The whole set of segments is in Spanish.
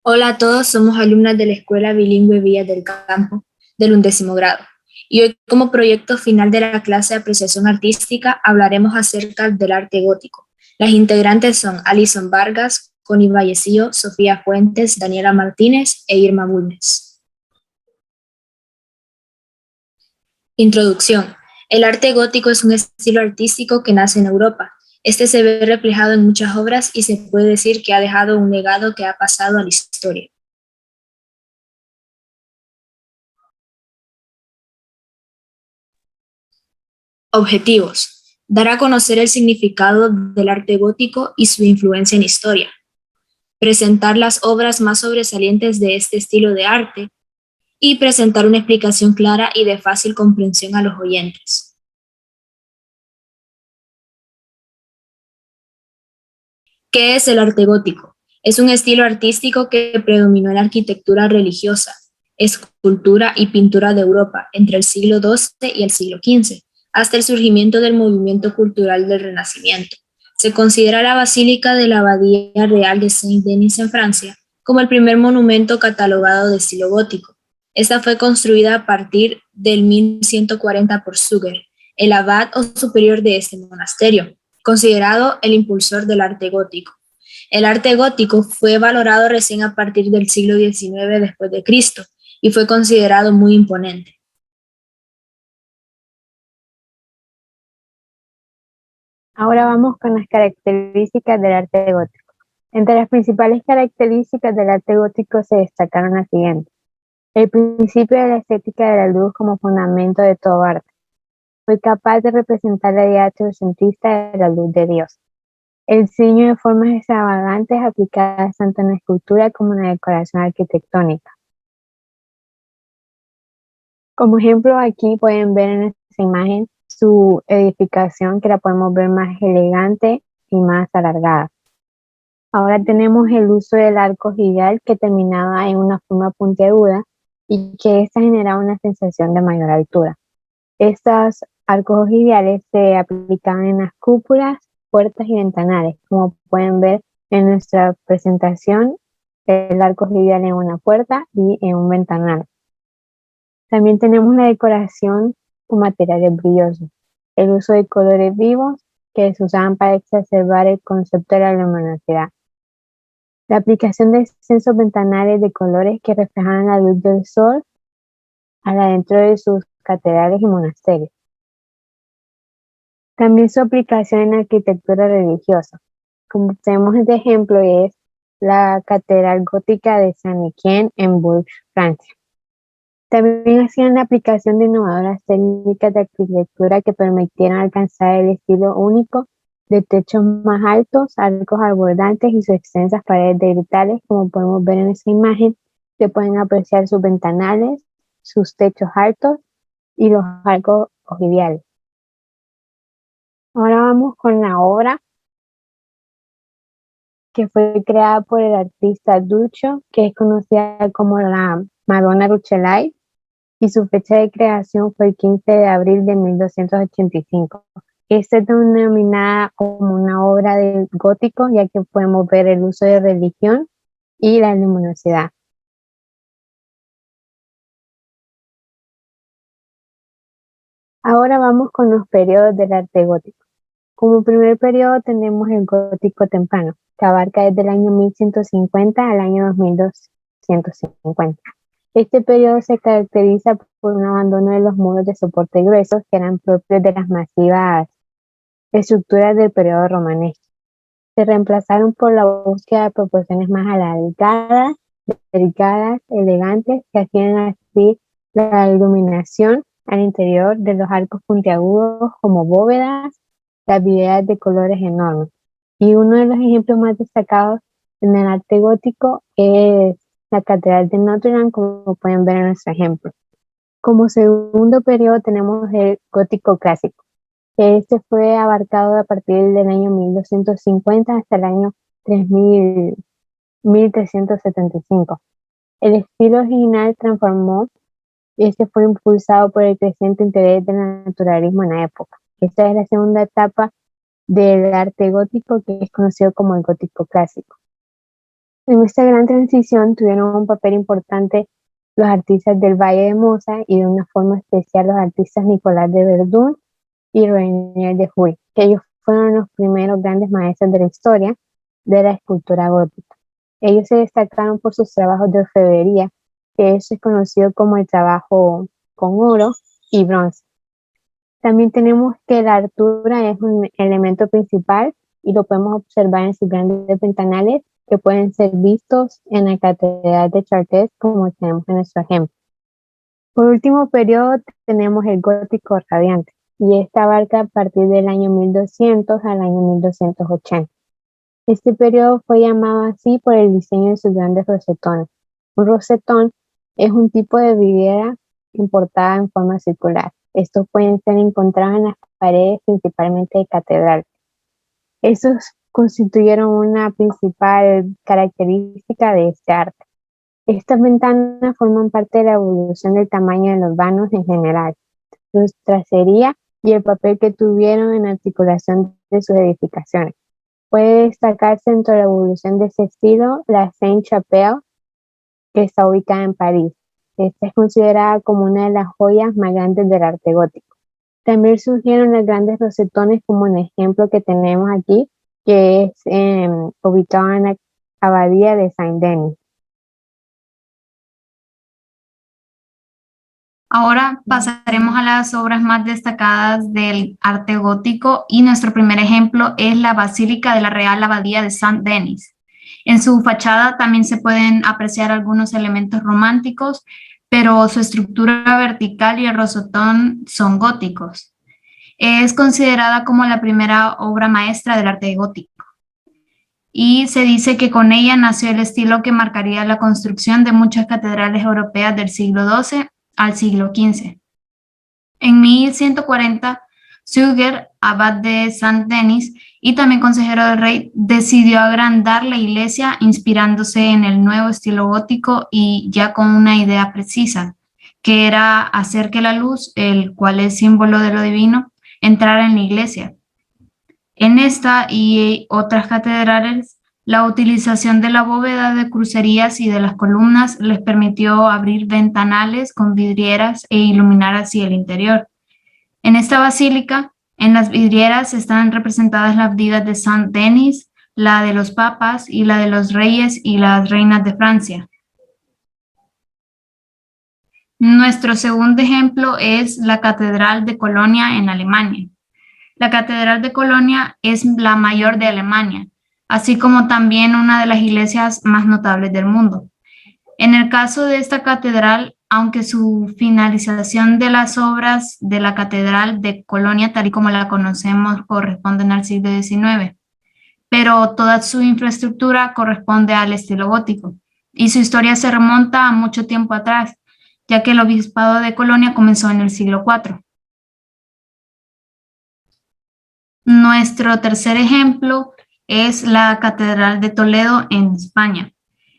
Hola a todos, somos alumnas de la Escuela Bilingüe Villas del Campo del 11º grado. Y hoy, como proyecto final de la clase de apreciación artística, hablaremos acerca del arte gótico. Las integrantes son Alison Vargas, Connie Vallecillo, Sofía Fuentes, Daniela Martínez e Irma Bulnes. Introducción. El arte gótico es un estilo artístico que nace en Europa. Este se ve reflejado en muchas obras y se puede decir que ha dejado un legado que ha pasado a la historia. Objetivos: dar a conocer el significado del arte gótico y su influencia en historia, presentar las obras más sobresalientes de este estilo de arte y presentar una explicación clara y de fácil comprensión a los oyentes. ¿Qué es el arte gótico? Es un estilo artístico que predominó en la arquitectura religiosa, escultura y pintura de Europa entre el siglo XII y el siglo XV, hasta el surgimiento del movimiento cultural del Renacimiento. Se considera la Basílica de la Abadía Real de Saint-Denis en Francia como el primer monumento catalogado de estilo gótico. Esta fue construida a partir del 1140 por Suger, el abad o superior de este monasterio, considerado el impulsor del arte gótico. El arte gótico fue valorado recién a partir del siglo XIX después de Cristo y fue considerado muy imponente. Ahora vamos con las características del arte gótico. Entre las principales características del arte gótico se destacaron las siguientes. El principio de la estética de la luz como fundamento de todo arte. Fue capaz de representar la idea teocentrista de la luz de Dios. El diseño de formas extravagantes aplicadas tanto en la escultura como en la decoración arquitectónica. Como ejemplo, aquí pueden ver en esta imagen su edificación, que la podemos ver más elegante y más alargada. Ahora tenemos el uso del arco ojival, que terminaba en una forma puntiaguda y que esta generaba una sensación de mayor altura. Estos arcos ojivales se aplicaban en las cúpulas, puertas y ventanales. Como pueden ver en nuestra presentación, el arco ojival en una puerta y en un ventanal. También tenemos la decoración con materiales brillosos, el uso de colores vivos que se usaban para exacerbar el concepto de la luminosidad. La aplicación de extensos ventanales de colores que reflejaban la luz del sol adentro de sus catedrales y monasterios. También su aplicación en la arquitectura religiosa. Como tenemos este ejemplo, es la Catedral Gótica de Saint-Étienne en Bourges, Francia. También hacían la aplicación de innovadoras técnicas de arquitectura que permitieron alcanzar el estilo único de techos más altos, arcos abordantes y sus extensas paredes de gritales. Como podemos ver en esta imagen, se pueden apreciar sus ventanales, sus techos altos y los arcos ojivales. Ahora vamos con la obra, que fue creada por el artista Duccio, que es conocida como la Madonna Rucellai, y su fecha de creación fue el 15 de abril de 1285. Esta es denominada como una obra del gótico, ya que podemos ver el uso de religión y la luminosidad. Ahora vamos con los periodos del arte gótico. Como primer periodo tenemos el gótico temprano, que abarca desde el año 1150 al año 2250. Este periodo se caracteriza por un abandono de los muros de soporte gruesos, que eran propios de las masivas estructuras del periodo romanesco. Se reemplazaron por la búsqueda de proporciones más alargadas, delgadas, elegantes, que hacían así la iluminación al interior de los arcos puntiagudos como bóvedas, las vidrieras de colores enormes. Y uno de los ejemplos más destacados en el arte gótico es la Catedral de Notre Dame, como pueden ver en nuestro ejemplo. Como segundo periodo tenemos el gótico clásico, que este fue abarcado a partir del año 1250 hasta el año 3000, 1375. El estilo original transformó y este fue impulsado por el creciente interés del naturalismo en la época. Esta es la segunda etapa del arte gótico, que es conocido como el gótico clásico. En esta gran transición tuvieron un papel importante los artistas del Valle de Mosa y de una forma especial los artistas Nicolás de Verdún y Reinier de Huy, que ellos fueron los primeros grandes maestros de la historia de la escultura gótica. Ellos se destacaron por sus trabajos de orfebrería, que eso es conocido como el trabajo con oro y bronce. También tenemos que la altura es un elemento principal y lo podemos observar en sus grandes ventanales que pueden ser vistos en la Catedral de Chartres, como tenemos en nuestro ejemplo. Por último periodo tenemos el gótico radiante, y esta abarca a partir del año 1200 al año 1280. Este periodo fue llamado así por el diseño de sus grandes rosetones. Un rosetón es un tipo de vidriera importada en forma circular. Estos pueden ser encontrados en las paredes principalmente de catedral. Estos constituyeron una principal característica de este arte. Estas ventanas forman parte de la evolución del tamaño de los vanos en general, su tracería y el papel que tuvieron en la articulación de sus edificaciones. Puede destacarse dentro de la evolución de ese estilo la Sainte-Chapelle, que está ubicada en París. Esta es considerada como una de las joyas más grandes del arte gótico. También surgieron los grandes rosetones, como un ejemplo que tenemos aquí, que es ubicado en la abadía de Saint-Denis. Ahora pasaremos a las obras más destacadas del arte gótico y nuestro primer ejemplo es la Basílica de la Real Abadía de Saint-Denis. En su fachada también se pueden apreciar algunos elementos románticos, pero su estructura vertical y el rosetón son góticos. Es considerada como la primera obra maestra del arte gótico y se dice que con ella nació el estilo que marcaría la construcción de muchas catedrales europeas del siglo XII al siglo XV. En 1140, Suger, abad de Saint-Denis y también consejero del rey, decidió agrandar la iglesia inspirándose en el nuevo estilo gótico y ya con una idea precisa, que era hacer que la luz, el cual es símbolo de lo divino, entrara en la iglesia. En esta y otras catedrales, la utilización de la bóveda de crucerías y de las columnas les permitió abrir ventanales con vidrieras e iluminar así el interior. En esta basílica, en las vidrieras están representadas las vidas de Saint-Denis, la de los papas y la de los reyes y las reinas de Francia. Nuestro segundo ejemplo es la Catedral de Colonia en Alemania. La Catedral de Colonia es la mayor de Alemania, así como también una de las iglesias más notables del mundo. En el caso de esta catedral, aunque su finalización de las obras de la Catedral de Colonia, tal y como la conocemos, corresponden al siglo XIX, pero toda su infraestructura corresponde al estilo gótico, y su historia se remonta a mucho tiempo atrás, ya que el obispado de Colonia comenzó en el siglo IV. Nuestro tercer ejemplo es la Catedral de Toledo en España.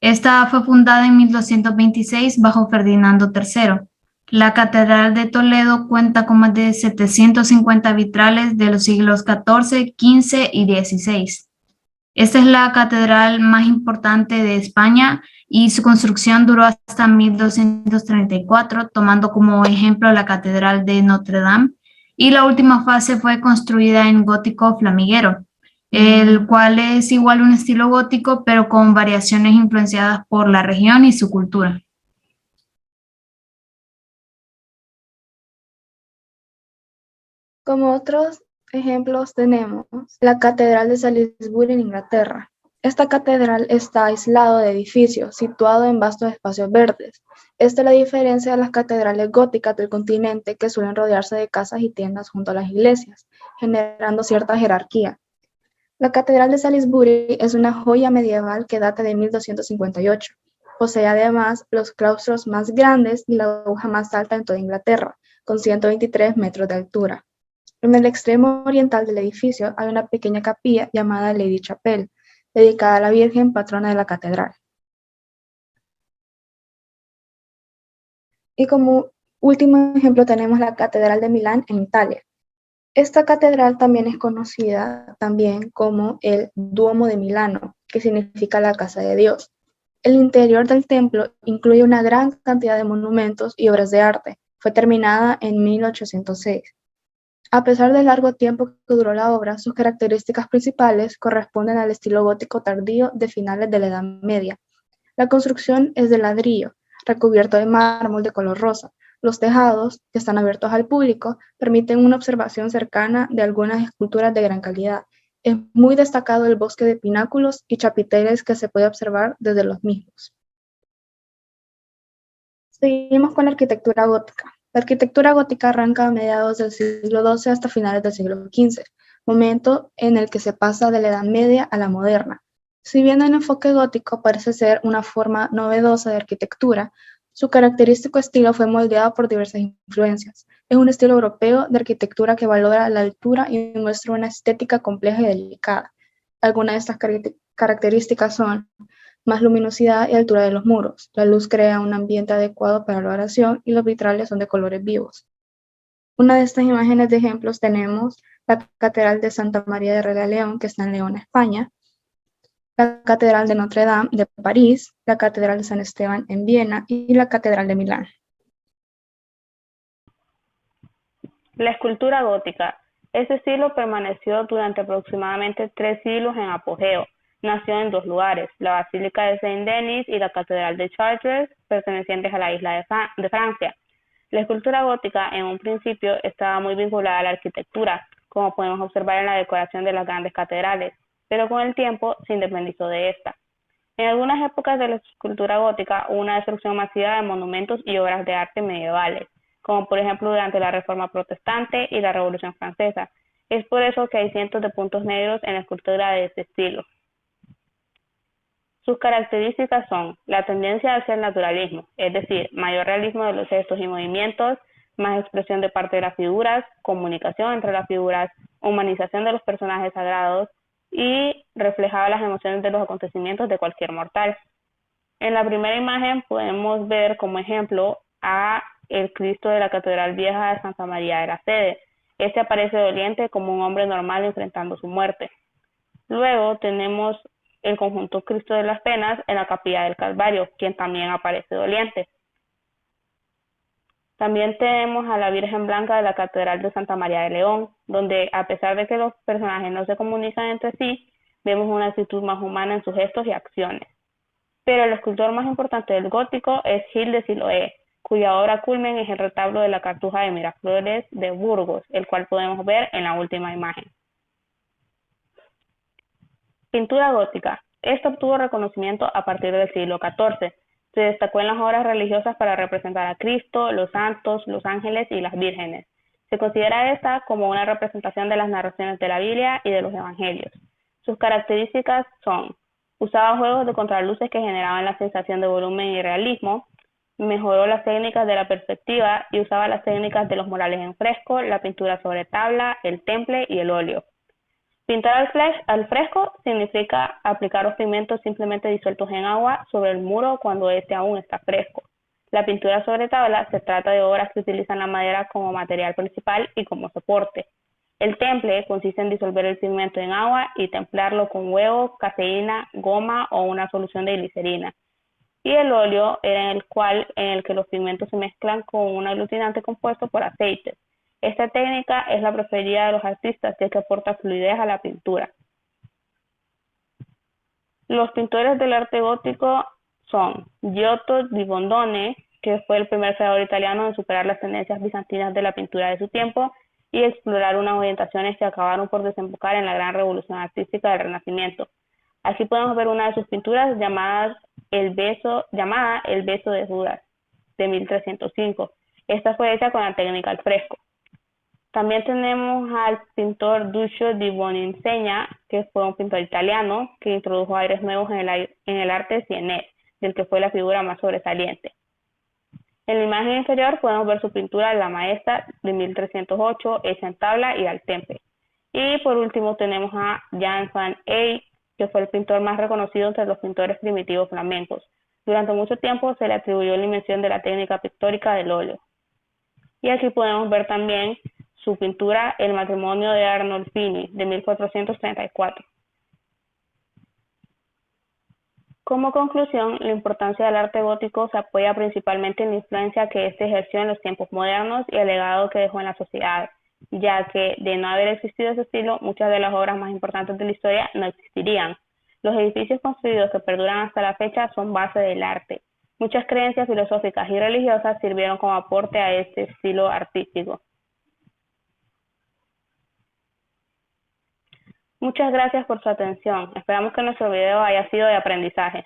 Esta fue fundada en 1226 bajo Ferdinando III. La Catedral de Toledo cuenta con más de 750 vitrales de los siglos XIV, XV y XVI. Esta es la catedral más importante de España y su construcción duró hasta 1234, tomando como ejemplo la Catedral de Notre Dame, y la última fase fue construida en gótico flamiguero, el cual es igual un estilo gótico, pero con variaciones influenciadas por la región y su cultura. Como otros ejemplos tenemos la Catedral de Salisbury en Inglaterra. Esta catedral está aislado de edificios, situado en vastos espacios verdes. Esta es la diferencia de las catedrales góticas del continente, que suelen rodearse de casas y tiendas junto a las iglesias, generando cierta jerarquía. La Catedral de Salisbury es una joya medieval que data de 1258. Posee además los claustros más grandes y la aguja más alta en toda Inglaterra, con 123 metros de altura. En el extremo oriental del edificio hay una pequeña capilla llamada Lady Chapel, dedicada a la Virgen patrona de la catedral. Y como último ejemplo tenemos la Catedral de Milán en Italia. Esta catedral también es conocida también como el Duomo de Milano, que significa la casa de Dios. El interior del templo incluye una gran cantidad de monumentos y obras de arte. Fue terminada en 1806. A pesar del largo tiempo que duró la obra, sus características principales corresponden al estilo gótico tardío de finales de la Edad Media. La construcción es de ladrillo, recubierto de mármol de color rosa. Los tejados, que están abiertos al público, permiten una observación cercana de algunas esculturas de gran calidad. Es muy destacado el bosque de pináculos y chapiteles que se puede observar desde los mismos. Seguimos con la arquitectura gótica. La arquitectura gótica arranca a mediados del siglo XII hasta finales del siglo XV, momento en el que se pasa de la Edad Media a la moderna. Si bien el enfoque gótico parece ser una forma novedosa de arquitectura, su característico estilo fue moldeado por diversas influencias. Es un estilo europeo de arquitectura que valora la altura y muestra una estética compleja y delicada. Algunas de estas características son más luminosidad y altura de los muros. La luz crea un ambiente adecuado para la oración y los vitrales son de colores vivos. Una de estas imágenes de ejemplos tenemos la Catedral de Santa María de Rey León, que está en León, España, la Catedral de Notre Dame de París, la Catedral de San Esteban en Viena y la Catedral de Milán. La escultura gótica. Este estilo permaneció durante aproximadamente 3 siglos en apogeo. Nació en 2 lugares, la Basílica de Saint-Denis y la Catedral de Chartres, pertenecientes a la isla de Francia. La escultura gótica en un principio estaba muy vinculada a la arquitectura, como podemos observar en la decoración de las grandes catedrales, pero con el tiempo se independizó de esta. En algunas épocas de la escultura gótica hubo una destrucción masiva de monumentos y obras de arte medievales, como por ejemplo durante la Reforma Protestante y la Revolución Francesa. Es por eso que hay cientos de puntos negros en la escultura de este estilo. Sus características son la tendencia hacia el naturalismo, es decir, mayor realismo de los gestos y movimientos, más expresión de parte de las figuras, comunicación entre las figuras, humanización de los personajes sagrados y reflejaba las emociones de los acontecimientos de cualquier mortal. En la primera imagen podemos ver como ejemplo a el Cristo de la Catedral Vieja de Santa María de la Sede. Este aparece doliente como un hombre normal enfrentando su muerte. Luego tenemos el conjunto Cristo de las Penas en la Capilla del Calvario, quien también aparece doliente. También tenemos a la Virgen Blanca de la Catedral de Santa María de León, donde a pesar de que los personajes no se comunican entre sí, vemos una actitud más humana en sus gestos y acciones. Pero el escultor más importante del gótico es Gil de Siloé, cuya obra culmen es el retablo de la Cartuja de Miraflores de Burgos, el cual podemos ver en la última imagen. Pintura gótica. Esta obtuvo reconocimiento a partir del siglo XIV. Se destacó en las obras religiosas para representar a Cristo, los santos, los ángeles y las vírgenes. Se considera esta como una representación de las narraciones de la Biblia y de los evangelios. Sus características son: usaba juegos de contraluces que generaban la sensación de volumen y realismo, mejoró las técnicas de la perspectiva y usaba las técnicas de los murales en fresco, la pintura sobre tabla, el temple y el óleo. Pintar al fresco significa aplicar los pigmentos simplemente disueltos en agua sobre el muro cuando éste aún está fresco. La pintura sobre tabla se trata de obras que utilizan la madera como material principal y como soporte. El temple consiste en disolver el pigmento en agua y templarlo con huevo, caseína, goma o una solución de glicerina. Y el óleo era en el que los pigmentos se mezclan con un aglutinante compuesto por aceites. Esta técnica es la preferida de los artistas, ya que aporta fluidez a la pintura. Los pintores del arte gótico son Giotto di Bondone, que fue el primer creador italiano en superar las tendencias bizantinas de la pintura de su tiempo y explorar unas orientaciones que acabaron por desembocar en la gran revolución artística del Renacimiento. Aquí podemos ver una de sus pinturas llamada El beso de Judas, de 1305. Esta fue hecha con la técnica al fresco. También tenemos al pintor Duccio di Buoninsegna, que fue un pintor italiano que introdujo aires nuevos en el arte sienés, del que fue la figura más sobresaliente. En la imagen inferior podemos ver su pintura La Maestra de 1308, hecha en tabla y al temple. Y por último tenemos a Jan van Eyck, que fue el pintor más reconocido entre los pintores primitivos flamencos. Durante mucho tiempo se le atribuyó la invención de la técnica pictórica del óleo. Y aquí podemos ver también su pintura El matrimonio de Arnolfini, de 1434. Como conclusión, la importancia del arte gótico se apoya principalmente en la influencia que éste ejerció en los tiempos modernos y el legado que dejó en la sociedad, ya que de no haber existido ese estilo, muchas de las obras más importantes de la historia no existirían. Los edificios construidos que perduran hasta la fecha son base del arte. Muchas creencias filosóficas y religiosas sirvieron como aporte a este estilo artístico. Muchas gracias por su atención. Esperamos que nuestro video haya sido de aprendizaje.